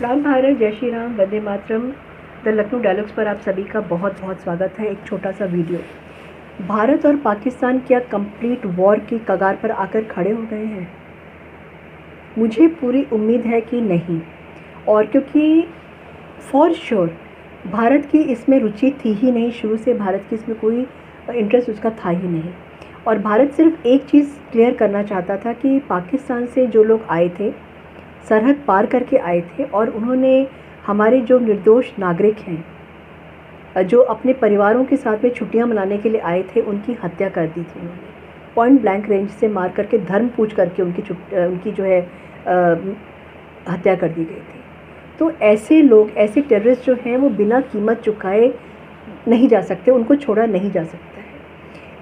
राम भारत, जय Shri Ram, Vande Mataram. The Lucknow dialogues पर आप सभी का बहुत बहुत स्वागत है। एक छोटा सा वीडियो। भारत और पाकिस्तान क्या कंप्लीट वॉर की कगार पर आकर खड़े हो गए हैं? मुझे पूरी उम्मीद है कि नहीं। और क्योंकि फॉर श्योर भारत की इसमें रुचि थी ही नहीं, शुरू से भारत की इसमें कोई इंटरेस्ट उसका था ही नहीं। और भारत सिर्फ एक चीज़ क्लियर करना चाहता था कि पाकिस्तान से जो लोग आए थे, सरहद पार करके आए थे और उन्होंने हमारे जो निर्दोष नागरिक हैं, जो अपने परिवारों के साथ में छुट्टियां मनाने के लिए आए थे, उनकी हत्या कर दी थी उन्होंने। पॉइंट ब्लैंक रेंज से मार करके, धर्म पूछ करके उनकी जो है हत्या कर दी गई थी। तो ऐसे लोग, ऐसे टेररिस्ट जो हैं, वो बिना कीमत चुकाए नहीं जा सकते, उनको छोड़ा नहीं जा सकता है।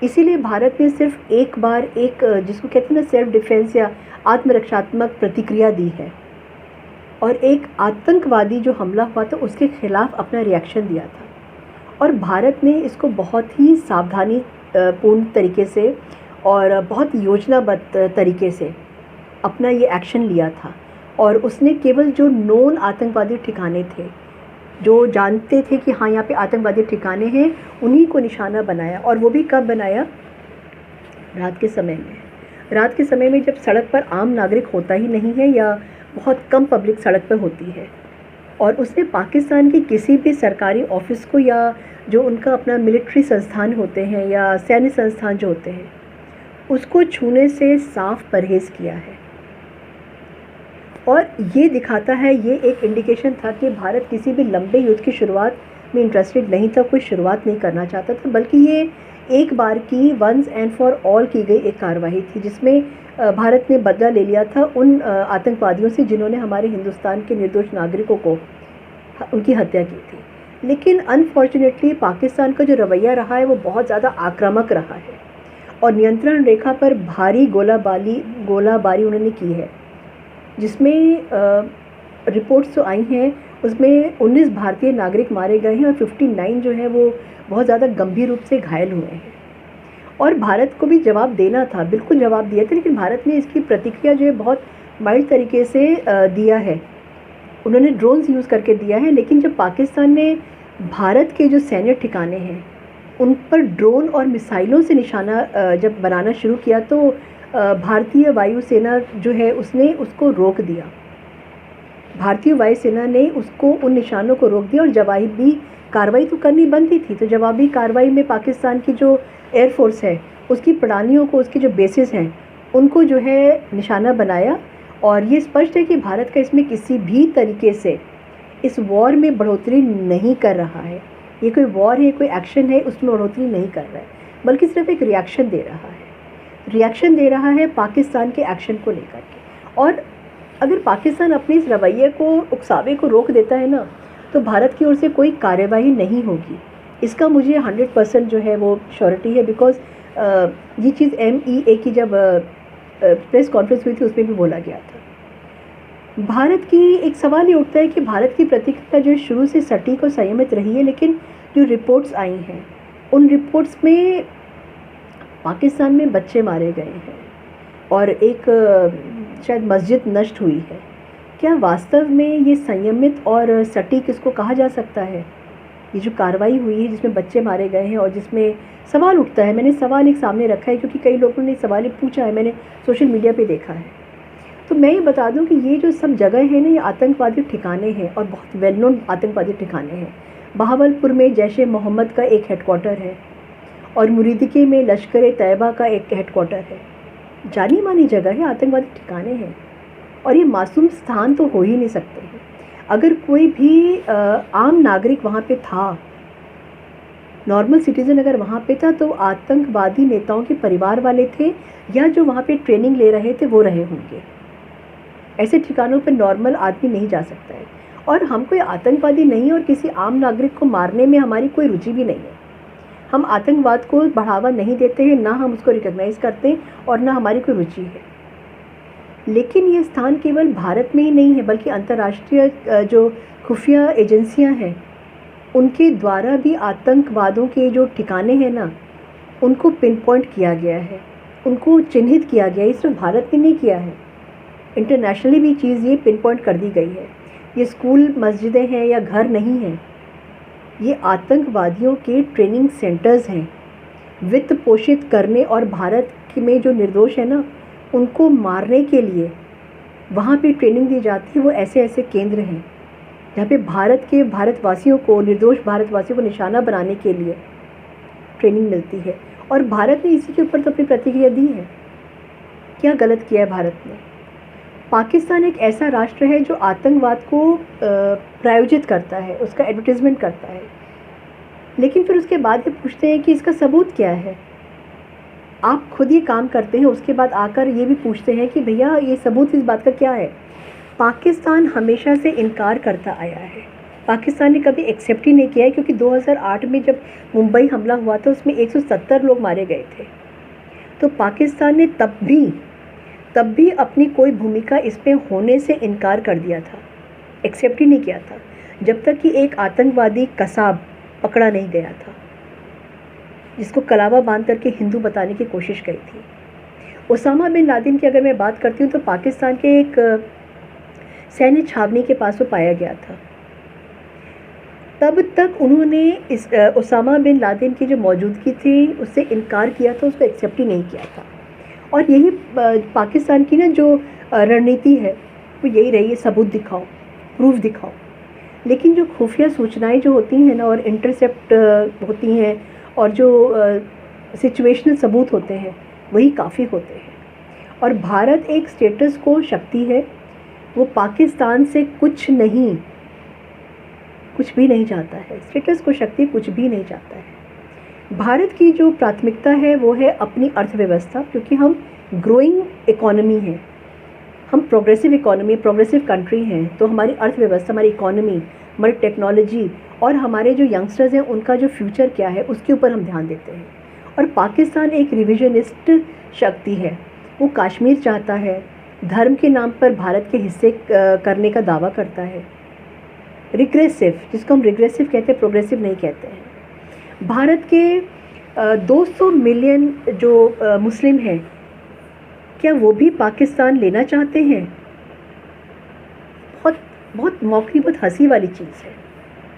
इसीलिए भारत ने सिर्फ एक बार एक जिसको कहते हैं ना सेल्फ डिफेंस या आत्मरक्षात्मक प्रतिक्रिया दी है, और एक आतंकवादी जो हमला हुआ था उसके खिलाफ अपना रिएक्शन दिया था। और भारत ने इसको बहुत ही सावधानी पूर्ण तरीके से और बहुत योजनाबद्ध तरीके से अपना ये एक्शन लिया था। और उसने केवल जो नोन आतंकवादी ठिकाने थे, जो जानते थे कि हाँ यहाँ पे आतंकवादी ठिकाने हैं, उन्हीं को निशाना बनाया। और वो भी कब बनाया? रात के समय में। रात के समय में जब सड़क पर आम नागरिक होता ही नहीं है या बहुत कम पब्लिक सड़क पर होती है। और उसने पाकिस्तान की किसी भी सरकारी ऑफिस को या जो उनका अपना मिलिट्री संस्थान होते हैं या सैन्य संस्थान जो होते हैं, उसको छूने से साफ परहेज़ किया है। और ये दिखाता है, ये एक इंडिकेशन था कि भारत किसी भी लंबे युद्ध की शुरुआत में इंटरेस्टेड नहीं था, कोई शुरुआत नहीं करना चाहता था, बल्कि ये एक बार की वंस एंड फॉर ऑल की गई एक कार्रवाई थी जिसमें भारत ने बदला ले लिया था उन आतंकवादियों से जिन्होंने हमारे हिंदुस्तान के निर्दोष नागरिकों को उनकी हत्या की थी। लेकिन अनफॉर्चुनेटली पाकिस्तान का जो रवैया रहा है वो बहुत ज़्यादा आक्रामक रहा है और नियंत्रण रेखा पर भारी गोलाबारी उन्होंने की है, जिसमें रिपोर्ट्स जो आई हैं उसमें 19 भारतीय नागरिक मारे गए हैं और 59 जो है वो बहुत ज़्यादा गंभीर रूप से घायल हुए हैं। और भारत को भी जवाब देना था, बिल्कुल जवाब दिया था, लेकिन भारत ने इसकी प्रतिक्रिया जो है बहुत माइल्ड तरीके से दिया है। उन्होंने ड्रोन्स यूज़ करके दिया है, लेकिन जब पाकिस्तान ने भारत के जो सैन्य ठिकाने हैं उन पर ड्रोन और मिसाइलों से निशाना जब बनाना शुरू किया तो भारतीय वायुसेना जो है उसने उसको रोक दिया। भारतीय वायुसेना ने उसको उन निशानों को रोक दिया और जवाबी कार्रवाई तो करनी बनती थी। तो जवाबी कार्रवाई में पाकिस्तान की जो एयरफोर्स है उसकी प्रणालियों को, उसकी जो बेसिस हैं उनको जो है निशाना बनाया। और ये स्पष्ट है कि भारत का इसमें किसी भी तरीके से इस वॉर में बढ़ोतरी नहीं कर रहा है। ये कोई वॉर है, कोई एक्शन है, उसमें बढ़ोतरी नहीं कर रहा है, बल्कि सिर्फ एक रिएक्शन दे रहा है। रिएक्शन दे रहा है पाकिस्तान के एक्शन को लेकर के। और अगर पाकिस्तान अपने इस रवैये को, उकसावे को रोक देता है ना, तो भारत की ओर से कोई कार्यवाही नहीं होगी। इसका मुझे 100% जो है वो श्योरिटी है। बिकॉज ये चीज़ MEA की जब प्रेस कॉन्फ्रेंस हुई थी उसमें भी बोला गया था। भारत की एक सवाल ये उठता है कि भारत की प्रतिक्रिया जो शुरू से सटीक और संयमित रही है, लेकिन जो रिपोर्ट्स आई हैं उन रिपोर्ट्स में पाकिस्तान में बच्चे मारे गए हैं और एक शायद मस्जिद नष्ट हुई है। क्या वास्तव में ये संयमित और सटीक इसको कहा जा सकता है? ये जो कार्रवाई हुई है जिसमें बच्चे मारे गए हैं और जिसमें सवाल उठता है, मैंने सवाल एक सामने रखा है क्योंकि कई लोगों ने सवाल पूछा है, मैंने सोशल मीडिया पे देखा है। तो मैं ये बता दूं कि ये जो सब जगह है ना, ये आतंकवादी ठिकाने हैं और बहुत वेल नोन आतंकवादी ठिकाने हैं। बहावलपुर में जैश ए मोहम्मद का एक हेडक्वार्टर है और मुरीदिके में लश्कर तैयबा का एक हेडक्वार्टर है। जानी मानी जगह है, आतंकवादी ठिकाने हैं और ये मासूम स्थान तो हो ही नहीं सकते हैं। अगर कोई भी आम नागरिक वहाँ पे था, नॉर्मल सिटीज़न अगर वहाँ पे था, तो आतंकवादी नेताओं के परिवार वाले थे या जो वहाँ पे ट्रेनिंग ले रहे थे वो रहे होंगे। ऐसे ठिकानों पर नॉर्मल आदमी नहीं जा सकता है। और हम कोई आतंकवादी नहीं और किसी आम नागरिक को मारने में हमारी कोई रुचि भी नहीं है। हम आतंकवाद को बढ़ावा नहीं देते हैं, ना हम उसको रिकॉग्नाइज़ करते हैं और ना हमारी कोई रुचि है। लेकिन ये स्थान केवल भारत में ही नहीं है, बल्कि अंतर्राष्ट्रीय जो खुफिया एजेंसियां हैं उनके द्वारा भी आतंकवादों के जो ठिकाने हैं ना, उनको पिन पॉइंट किया गया है, उनको चिन्हित किया गया है। सिर्फ भारत ने नहीं किया है, इंटरनेशनली भी चीज़ ये पिन पॉइंट कर दी गई है। ये स्कूल मस्जिदें हैं या घर नहीं हैं, ये आतंकवादियों के ट्रेनिंग सेंटर्स हैं, वित्त पोषित करने और भारत में जो निर्दोष है ना उनको मारने के लिए वहाँ पे ट्रेनिंग दी जाती है। वो ऐसे ऐसे केंद्र हैं जहाँ पे भारत के भारतवासियों को, निर्दोष भारतवासियों को निशाना बनाने के लिए ट्रेनिंग मिलती है। और भारत ने इसी के ऊपर तो अपनी प्रतिक्रिया दी है। क्या गलत किया है भारत ने? पाकिस्तान एक ऐसा राष्ट्र है जो आतंकवाद को प्रायोजित करता है, उसका एडवर्टीज़मेंट करता है, लेकिन फिर उसके बाद ये पूछते हैं कि इसका सबूत क्या है। आप खुद ये काम करते हैं, उसके बाद आकर ये भी पूछते हैं कि भैया ये सबूत इस बात का क्या है। पाकिस्तान हमेशा से इनकार करता आया है। पाकिस्तान ने कभी एक्सेप्ट ही नहीं किया है, क्योंकि 2008 में जब मुंबई हमला हुआ था उसमें 170 लोग मारे गए थे। तो पाकिस्तान ने तब भी अपनी कोई भूमिका इसमें होने से इनकार कर दिया था, एक्सेप्ट ही नहीं किया था, जब तक कि एक आतंकवादी कसाब पकड़ा नहीं गया था, जिसको कलावा बांध करके हिंदू बताने की कोशिश की थी। ओसामा बिन लादेन की अगर मैं बात करती हूँ तो पाकिस्तान के एक सैन्य छावनी के पास वो पाया गया था। तब तक उन्होंने इस ओसामा बिन लादेन की जो मौजूदगी थी उससे इनकार किया था, उसको एक्सेप्ट ही नहीं किया था। और यही पाकिस्तान की ना जो रणनीति है वो यही रही है, सबूत दिखाओ, प्रूफ दिखाओ। लेकिन जो खुफिया सूचनाएं जो होती हैं ना और इंटरसेप्ट होती हैं और जो सिचुएशनल सबूत होते हैं वही काफ़ी होते हैं। और भारत एक स्टेटस को शक्ति है, वो पाकिस्तान से कुछ भी नहीं चाहता है। स्टेटस को शक्ति कुछ भी नहीं चाहता है। भारत की जो प्राथमिकता है वो है अपनी अर्थव्यवस्था, क्योंकि हम ग्रोइंग इकोनॉमी हैं, हम प्रोग्रेसिव इकोनॉमी, प्रोग्रेसिव कंट्री हैं। तो हमारी अर्थव्यवस्था, हमारी इकोनॉमी, हमारी टेक्नोलॉजी और हमारे जो यंगस्टर्स हैं उनका जो फ्यूचर क्या है उसके ऊपर हम ध्यान देते हैं। और पाकिस्तान एक रिविजनिस्ट शक्ति है, वो कश्मीर चाहता है, धर्म के नाम पर भारत के हिस्से करने का दावा करता है। रिग्रेसिव, जिसको हम रिग्रेसिव कहते हैं, प्रोग्रेसिव नहीं कहते हैं। भारत के 200 मिलियन जो मुस्लिम हैं, क्या वो भी पाकिस्तान लेना चाहते हैं? बहुत मौखरी, बहुत हंसी वाली चीज़ है।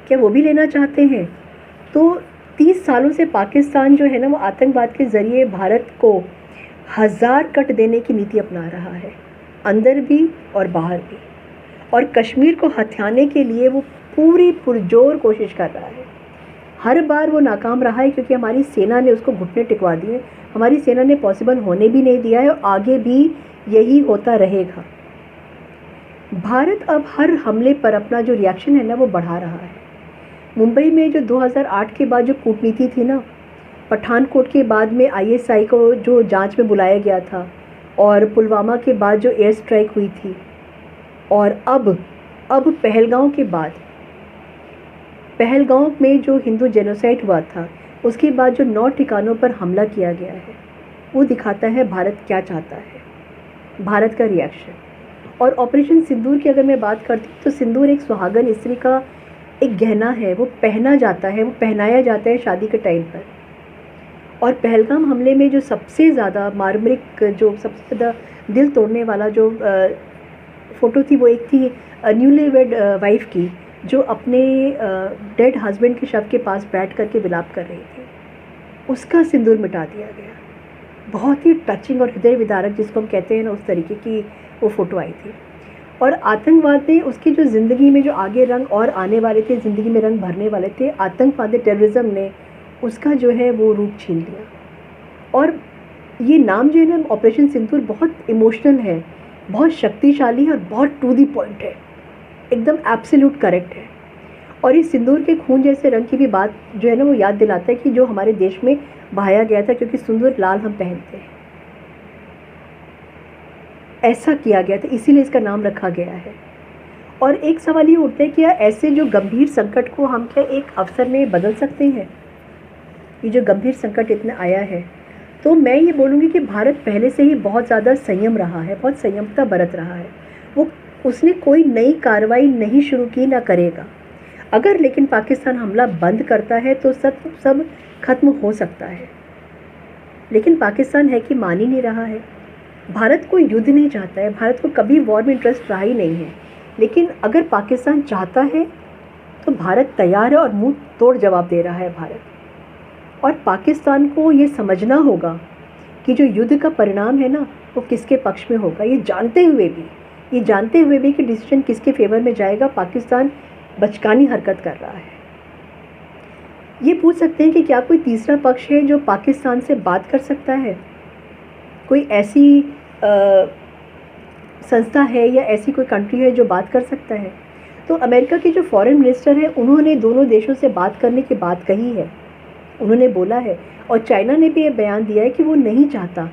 क्या वो भी लेना चाहते हैं? तो 30 सालों से पाकिस्तान जो है ना वो आतंकवाद के ज़रिए भारत को 1000 कट देने की नीति अपना रहा है, अंदर भी और बाहर भी। और कश्मीर को हथियाने के लिए वो पूरी पुरजोर कोशिश कर रहा है। हर बार वो नाकाम रहा है, क्योंकि हमारी सेना ने उसको घुटने टिकवा दिए। हमारी सेना ने पॉसिबल होने भी नहीं दिया है और आगे भी यही होता रहेगा। भारत अब हर हमले पर अपना जो रिएक्शन है ना वो बढ़ा रहा है। मुंबई में जो 2008 के बाद जो कूटनीति थी ना, पठानकोट के बाद में ISI को जो जांच में बुलाया गया था, और पुलवामा के बाद जो एयर स्ट्राइक हुई थी, और अब पहलगांव के बाद, पहलगांव में जो हिंदू जेनोसाइड हुआ था उसके बाद जो 9 ठिकानों पर हमला किया गया है, वो दिखाता है भारत क्या चाहता है, भारत का रिएक्शन। और ऑपरेशन सिंदूर की अगर मैं बात करती हूँ तो सिंदूर एक सुहागन स्त्री का एक गहना है, वो पहना जाता है, वो पहनाया जाता है शादी के टाइम पर। और पहलगाम हमले में जो सबसे ज़्यादा मार्मिक, जो सबसे ज़्यादा दिल तोड़ने वाला जो फ़ोटो थी, वो एक थी न्यूली वेड वाइफ की, जो अपने डेड हस्बैंड के शव के पास बैठ करके विलाप कर रही थी। उसका सिंदूर मिटा दिया गया। बहुत ही टचिंग और हृदय विदारक, जिसको हम कहते हैं ना, उस तरीके की वो फ़ोटो आई थी। और आतंकवाद ने उसकी जो ज़िंदगी में जो आगे रंग और आने वाले थे, ज़िंदगी में रंग भरने वाले थे, आतंकवादी टेररिज्म ने उसका जो है वो रूप छीन लिया। और ये नाम जो है ना, ऑपरेशन सिंदूर, बहुत इमोशनल है, बहुत शक्तिशाली है और बहुत टू दी पॉइंट है, एकदम एब्सोल्यूट करेक्ट है। और इस सिंदूर के खून जैसे रंग की भी बात जो है ना वो याद दिलाता है कि जो हमारे देश में बहाया गया था, क्योंकि सिंदूर लाल हम पहनते हैं, ऐसा किया गया था, इसीलिए इसका नाम रखा गया है। और एक सवाल ये उठता है कि यार ऐसे जो गंभीर संकट को हम क्या एक अवसर में बदल सकते हैं? ये जो गंभीर संकट इतना आया है, तो मैं ये बोलूँगी कि भारत पहले से ही बहुत ज़्यादा संयम रहा है, बहुत संयमता बरत रहा है। उसने कोई नई कार्रवाई नहीं शुरू की, ना करेगा। अगर लेकिन पाकिस्तान हमला बंद करता है तो सब खत्म हो सकता है। लेकिन पाकिस्तान है कि मान ही नहीं रहा है। भारत कोई युद्ध नहीं चाहता है, भारत को कभी वॉर में इंटरेस्ट रहा ही नहीं है। लेकिन अगर पाकिस्तान चाहता है तो भारत तैयार है और मुंह तोड़ जवाब दे रहा है भारत। और पाकिस्तान को ये समझना होगा कि जो युद्ध का परिणाम है ना वो किसके पक्ष में होगा। ये जानते हुए भी कि डिसीजन किसके फेवर में जाएगा, पाकिस्तान बचकानी हरकत कर रहा है। ये पूछ सकते हैं कि क्या कोई तीसरा पक्ष है जो पाकिस्तान से बात कर सकता है, कोई ऐसी संस्था है या ऐसी कोई कंट्री है जो बात कर सकता है। तो अमेरिका के जो फॉरेन मिनिस्टर है उन्होंने दोनों देशों से बात करने की बात कही है, उन्होंने बोला है। और चाइना ने भी ये बयान दिया है कि वो नहीं चाहता,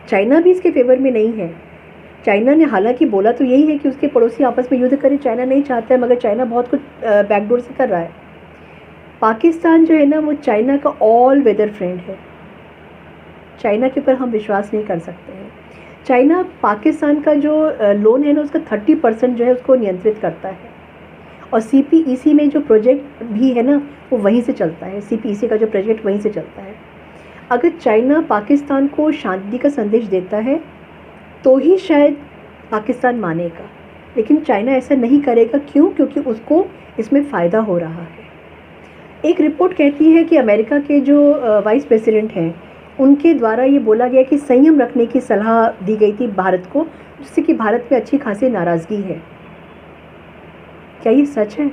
चाइना भी इसके फेवर में नहीं है। चाइना ने हालांकि बोला तो यही है कि उसके पड़ोसी आपस में युद्ध करें, चाइना नहीं चाहता है, मगर चाइना बहुत कुछ बैकडोर से कर रहा है। पाकिस्तान जो है ना वो चाइना का ऑल वेदर फ्रेंड है, चाइना के ऊपर हम विश्वास नहीं कर सकते हैं। चाइना पाकिस्तान का जो लोन है ना उसका 30% जो है उसको नियंत्रित करता है। और CPEC में जो प्रोजेक्ट भी है ना वो वहीं से चलता है, CPEC का जो प्रोजेक्ट वहीं से चलता है। अगर चाइना पाकिस्तान को शांति का संदेश देता है तो ही शायद पाकिस्तान मानेगा, लेकिन चाइना ऐसा नहीं करेगा। क्यों? क्योंकि उसको इसमें फ़ायदा हो रहा है। एक रिपोर्ट कहती है कि अमेरिका के जो वाइस प्रेसिडेंट हैं उनके द्वारा ये बोला गया कि संयम रखने की सलाह दी गई थी भारत को, जिससे कि भारत में अच्छी खासी नाराज़गी है। क्या ये सच है?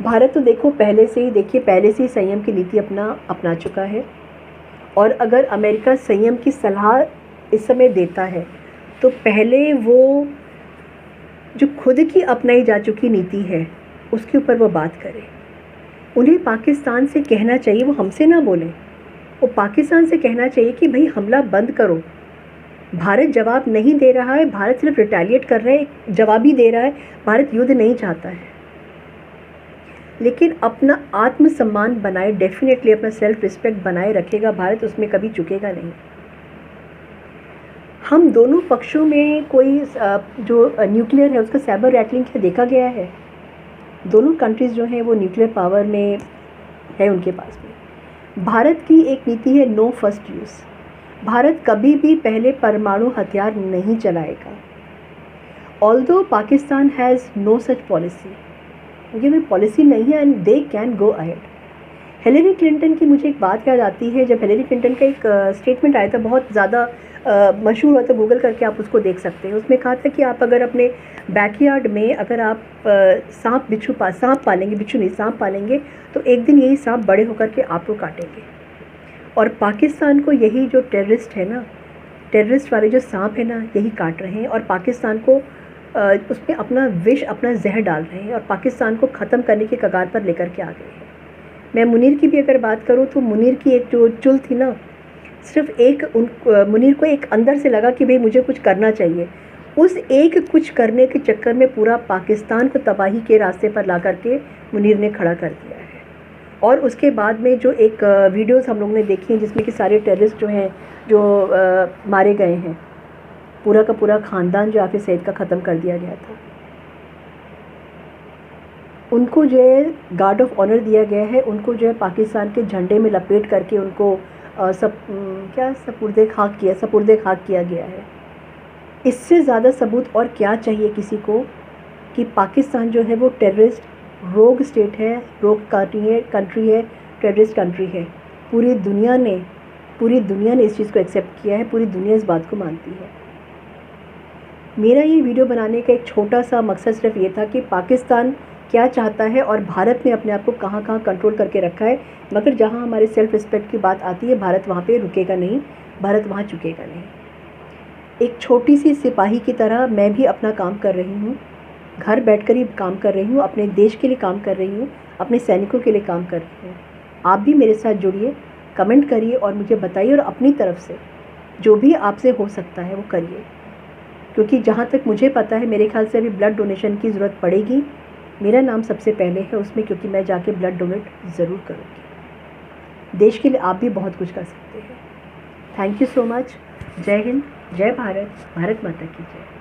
भारत तो देखो पहले से ही संयम की नीति अपना चुका है। और अगर अमेरिका संयम की सलाह इस समय देता है तो पहले वो जो खुद की अपनाई जा चुकी नीति है उसके ऊपर वो बात करे। उन्हें पाकिस्तान से कहना चाहिए, वो हमसे ना बोलें, वो पाकिस्तान से कहना चाहिए कि भाई हमला बंद करो। भारत जवाब नहीं दे रहा है, भारत सिर्फ रिटेलिएट कर रहा है, जवाब ही दे रहा है, भारत युद्ध नहीं चाहता है। लेकिन अपना आत्मसम्मान बनाए, डेफिनेटली अपना सेल्फ रिस्पेक्ट बनाए रखेगा भारत, उसमें कभी चुकेगा नहीं। हम दोनों पक्षों में कोई जो न्यूक्लियर है उसका साइबर रैटलिंग क्या देखा गया है? दोनों कंट्रीज़ जो हैं वो न्यूक्लियर पावर में है उनके पास में। भारत की एक नीति है नो फर्स्ट यूज़, भारत कभी भी पहले परमाणु हथियार नहीं चलाएगा। Although Pakistan has no such policy, ये कोई पॉलिसी नहीं है and they can go ahead. Hillary Clinton की मुझे एक बात याद आती है, जब हिलेरी क्लिंटन का एक स्टेटमेंट आया था, बहुत ज़्यादा मशहूर हुआ था, गूगल करके आप उसको देख सकते हैं। उसमें कहा था कि आप अगर अपने बैकयार्ड में अगर आप सांप पालेंगे तो एक दिन यही सांप बड़े होकर के आपको काटेंगे। और पाकिस्तान को यही जो टेररिस्ट है ना, टेररिस्ट वाले जो सांप है ना, यही काट रहे हैं और पाकिस्तान को उसमें अपना विष, अपना जहर डाल रहे हैं और पाकिस्तान को ख़त्म करने के कगार पर लेकर के आ गए हैं। मैं मुनीर की भी अगर बात करूं तो मुनीर की एक जो चुल थी ना, सिर्फ मुनीर को एक अंदर से लगा कि भाई मुझे कुछ करना चाहिए। उस एक कुछ करने के चक्कर में पूरा पाकिस्तान को तबाही के रास्ते पर ला करके मुनीर ने खड़ा कर दिया है। और उसके बाद में जो एक वीडियोस हम लोगों ने देखी हैं जिसमें कि सारे टेररिस्ट जो हैं जो मारे गए हैं, पूरा का पूरा ख़ानदान जो हाफिज़ सईद का ख़त्म कर दिया गया था, उनको जो है गार्ड ऑफ ऑनर दिया गया है, उनको जो है पाकिस्तान के झंडे में लपेट करके उनको सपुर्दे खाक किया गया है। इससे ज़्यादा सबूत और क्या चाहिए किसी को कि पाकिस्तान जो है वो टेररिस्ट रोग स्टेट है, रोग कंट्री है, टेररिस्ट कंट्री है। पूरी दुनिया ने इस चीज़ को एक्सेप्ट किया है, पूरी दुनिया इस बात को मानती है। मेरा ये वीडियो बनाने का एक छोटा सा मकसद सिर्फ ये था कि पाकिस्तान क्या चाहता है और भारत ने अपने आप को कहाँ कहाँ कंट्रोल करके रखा है, मगर जहाँ हमारे सेल्फ रिस्पेक्ट की बात आती है भारत वहाँ पे रुकेगा नहीं, भारत वहाँ झुकेगा नहीं। एक छोटी सी सिपाही की तरह मैं भी अपना काम कर रही हूँ, घर बैठकर ही काम कर रही हूँ, अपने देश के लिए काम कर रही हूँ, अपने सैनिकों के लिए काम कर रही हूँ। आप भी मेरे साथ जुड़िए, कमेंट करिए और मुझे बताइए और अपनी तरफ से जो भी आपसे हो सकता है वो करिए, क्योंकि जहाँ तक मुझे पता है मेरे ख्याल से अभी ब्लड डोनेशन की ज़रूरत पड़ेगी। मेरा नाम सबसे पहले है उसमें, क्योंकि मैं जाके ब्लड डोनेट ज़रूर करूँगी। देश के लिए आप भी बहुत कुछ कर सकते हैं। Thank you so much. जय हिंद, जय भारत, भारत माता की जय।